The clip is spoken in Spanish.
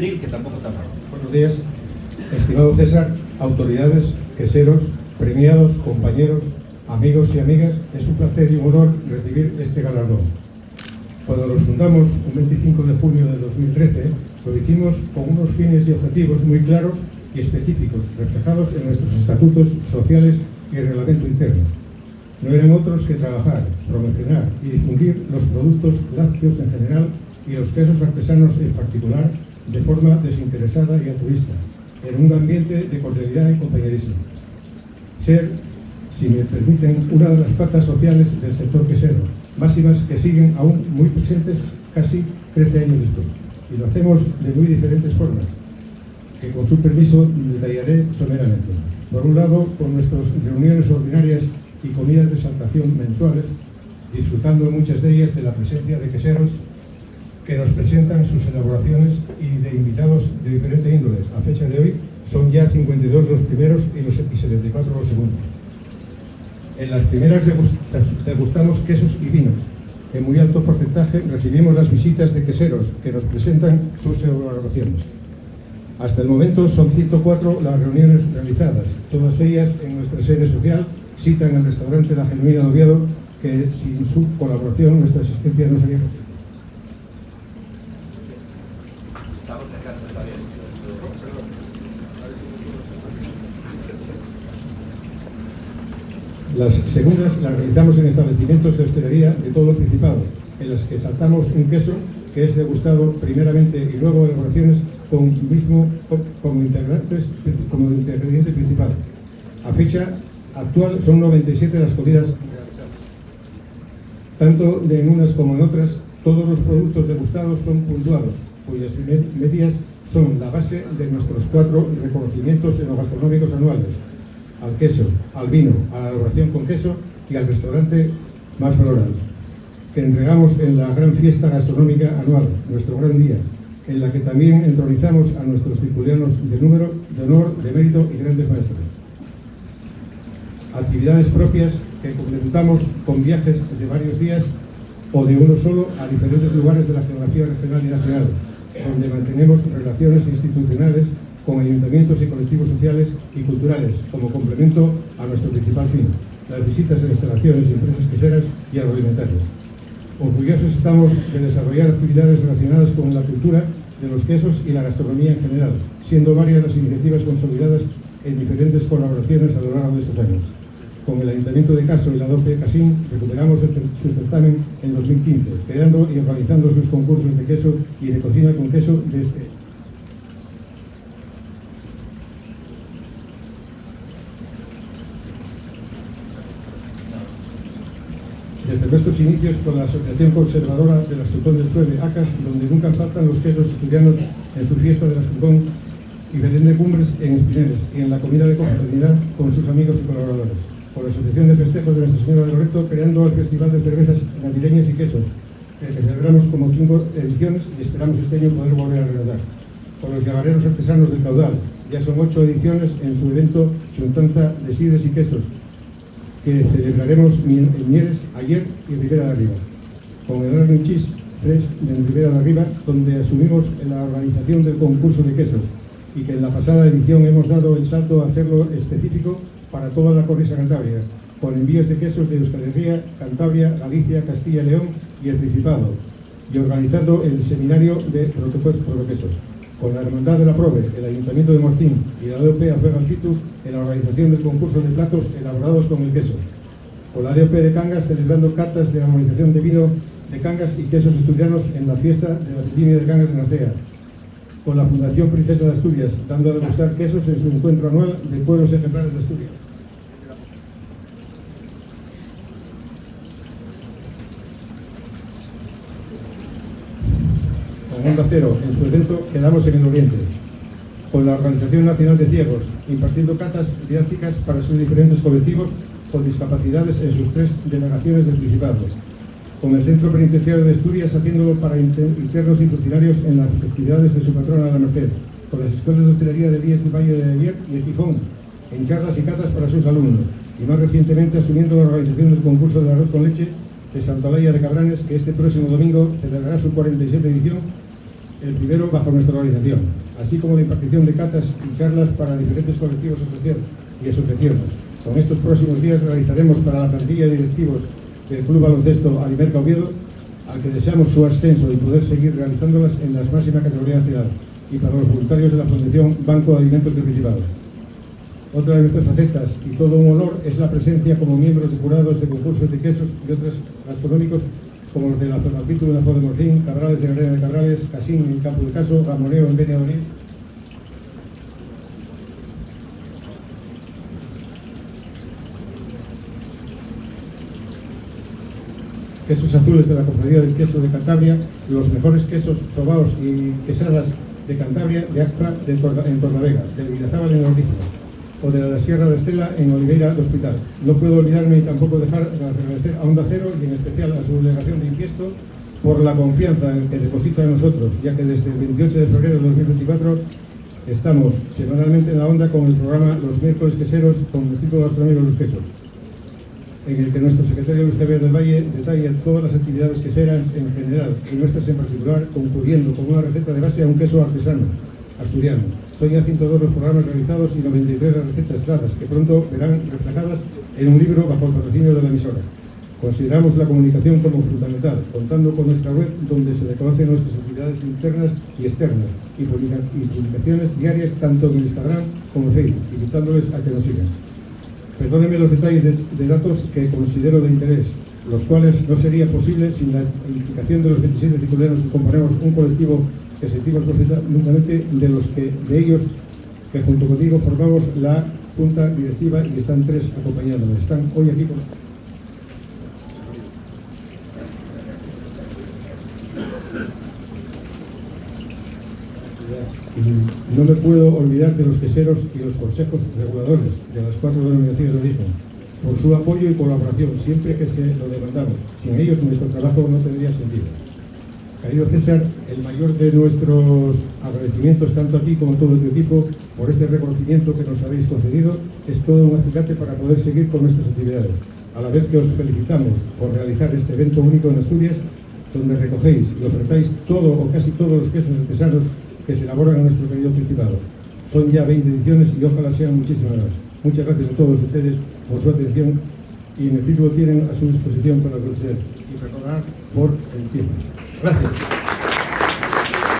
Tril, que tampoco está mal. Buenos días, estimado César, autoridades, queseros, premiados, compañeros, amigos y amigas. Es un placer y un honor recibir este galardón. Cuando nos fundamos un 25 de junio de 2013, lo hicimos con unos fines y objetivos muy claros y específicos, reflejados en nuestros estatutos sociales y reglamento interno. No eran otros que trabajar, promocionar y difundir los productos lácteos en general y los quesos artesanos en particular, de forma desinteresada y altruista, en un ambiente de cordialidad y compañerismo. Ser, si me permiten, una de las patas sociales del sector quesero, máximas que siguen aún muy presentes casi 13 años después. Y lo hacemos de muy diferentes formas, que con su permiso detallaré someramente. Por un lado, con nuestras reuniones ordinarias y comidas de exaltación mensuales, disfrutando en muchas de ellas de la presencia de queseros que nos presentan sus elaboraciones y de invitados de diferente índole. A fecha de hoy son ya 52 los primeros y 74 los segundos. En las primeras degustamos quesos y vinos. En muy alto porcentaje recibimos las visitas de queseros que nos presentan sus elaboraciones. Hasta el momento son 104 las reuniones realizadas, todas ellas en nuestra sede social, cita en el restaurante La Genuina de Oviedo, que sin su colaboración nuestra existencia no sería posible. Las segundas las realizamos en establecimientos de hostelería de todo el Principado, en las que saltamos un queso que es degustado primeramente y luego elaboraciones como ingrediente principal. A fecha actual son 97 las comidas realizadas. Tanto en unas como en otras, todos los productos degustados son puntuados, cuyas medidas son la base de nuestros 4 reconocimientos enogastronómicos anuales: al queso, al vino, a la elaboración con queso y al restaurante más valorados, que entregamos en la gran fiesta gastronómica anual, nuestro gran día, en la que también entronizamos a nuestros tertulianos de número, de honor, de mérito y grandes maestros. Actividades propias que complementamos con viajes de varios días o de uno solo a diferentes lugares de la geografía regional y nacional, donde mantenemos relaciones institucionales con ayuntamientos y colectivos sociales y culturales, como complemento a nuestro principal fin, las visitas a instalaciones y empresas queseras y agroalimentarias. Orgullosos estamos de desarrollar actividades relacionadas con la cultura de los quesos y la gastronomía en general, siendo varias las iniciativas consolidadas en diferentes colaboraciones a lo largo de estos años. Con el Ayuntamiento de Caso y la DOPE Casín recuperamos su certamen en 2015, creando y organizando sus concursos de queso y de cocina con queso de este. Desde nuestros inicios con la Asociación Conservadora del Astutón del Sueve, ACAS, donde nunca faltan los quesos asturianos en su fiesta del Astutón y Belén de Cumbres en Espineles y en la comida de confraternidad con sus amigos y colaboradores. Por la Asociación de Festejos de Nuestra Señora de Loreto, creando el Festival de Cervezas Navideñas y Quesos, que celebramos como 5 ediciones y esperamos este año poder volver a realizar. Por los llagareros artesanos del Caudal, ya son 8 ediciones en su evento Xuntanza de Sidres y Quesos, que celebraremos en Mieres ayer y Ribera de Arriba. Con el Arno Chis 3 en Ribera de Arriba, donde asumimos la organización del concurso de quesos y que en la pasada edición hemos dado el salto a hacerlo específico para toda la cornisa cantábrica, con envíos de quesos de Euskal Herria, Cantabria, Galicia, Castilla y León y el Principado, y organizando el seminario de protoquesos. Con la Hermandad de la Prove, el Ayuntamiento de Morcín y la DOP Afega Altitud en la organización del concurso de platos elaborados con el queso. Con la DOP de Cangas celebrando catas de la organización de vino de Cangas y quesos asturianos en la fiesta de la vendimia de Cangas de Narcea. Con la Fundación Princesa de Asturias dando a degustar quesos en su encuentro anual de pueblos ejemplares de Asturias. Con Onda Cero, en su evento Quedamos en el Oriente, con la Organización Nacional de Ciegos, impartiendo catas didácticas para sus diferentes colectivos con discapacidades en sus 3 delegaciones del Principado, con el Centro Penitenciario de Asturias haciéndolo para internos y funcionarios en las actividades de su patrona La Merced, con las escuelas de hostelería de Díaz y Valle de Ayer y el Gijón, en charlas y catas para sus alumnos, y más recientemente asumiendo la organización del concurso de arroz con leche de Santa Olaya de Cabranes, que este próximo domingo celebrará su 47 edición el primero bajo nuestra organización, así como la impartición de catas y charlas para diferentes colectivos y asociaciones. Con estos próximos días realizaremos para la plantilla de directivos del Club Baloncesto Alimerca Oviedo, al que deseamos su ascenso y poder seguir realizándolas en la máxima categoría nacional, y para los voluntarios de la Fundación Banco de Alimentos del Principado. Otra de nuestras facetas y todo un honor es la presencia como miembros de jurados de concursos de quesos y otros gastronómicos como los de la Zornalpitu en la Ford de Morcín, Cabrales en Arena de Cabrales, Casín en Campo de Caso, Ramoneo en Benia Donís. Quesos azules de la Cofradía del Queso de Cantabria, los mejores quesos sobaos y quesadas de Cantabria, de Acpa en Torlavega, de Villazábal en Ordízio, o de la Sierra de Estela en Oliveira de Hospital. No puedo olvidarme y tampoco dejar de agradecer a Onda Cero y en especial a su delegación de Infiesto por la confianza que deposita en nosotros, ya que desde el 28 de febrero de 2024 estamos semanalmente en la onda con el programa Los Miércoles Queseros con el Círculo Gastronómico de los Quesos, en el que nuestro secretario Luis Javier del Valle detalla todas las actividades queseras en general y nuestras en particular, concurriendo con una receta de base a un queso artesano asturiano. Son ya 102 los programas realizados y 93 las recetas dadas, que pronto verán reflejadas en un libro bajo el patrocinio de la emisora. Consideramos la comunicación como fundamental, contando con nuestra web donde se reconocen nuestras actividades internas y externas y publicaciones diarias tanto en Instagram como en Facebook, invitándoles a que nos sigan. Perdónenme los detalles de datos que considero de interés, los cuales no sería posible sin la implicación de los 27 titulares que componemos un colectivo que sentimos profundamente de ellos que junto conmigo formamos la Junta Directiva y están 3 acompañándonos. Están hoy aquí con nosotros. Y no me puedo olvidar de los queseros y los consejos reguladores de las 4 denominaciones de origen, por su apoyo y colaboración siempre que se lo demandamos. Sin ellos nuestro trabajo no tendría sentido. Querido César, el mayor de nuestros agradecimientos tanto a ti como a todo tu equipo por este reconocimiento que nos habéis concedido. Es todo un acicate para poder seguir con nuestras actividades, a la vez que os felicitamos por realizar este evento único en Asturias, donde recogéis y ofertáis todo o casi todos los quesos artesanos que se elaboran en nuestro querido Principado. Son ya 20 ediciones y ojalá sean muchísimas más. Muchas gracias a todos ustedes por su atención y en el círculo tienen a su disposición para conocer y perdonar por el tiempo. Gracias.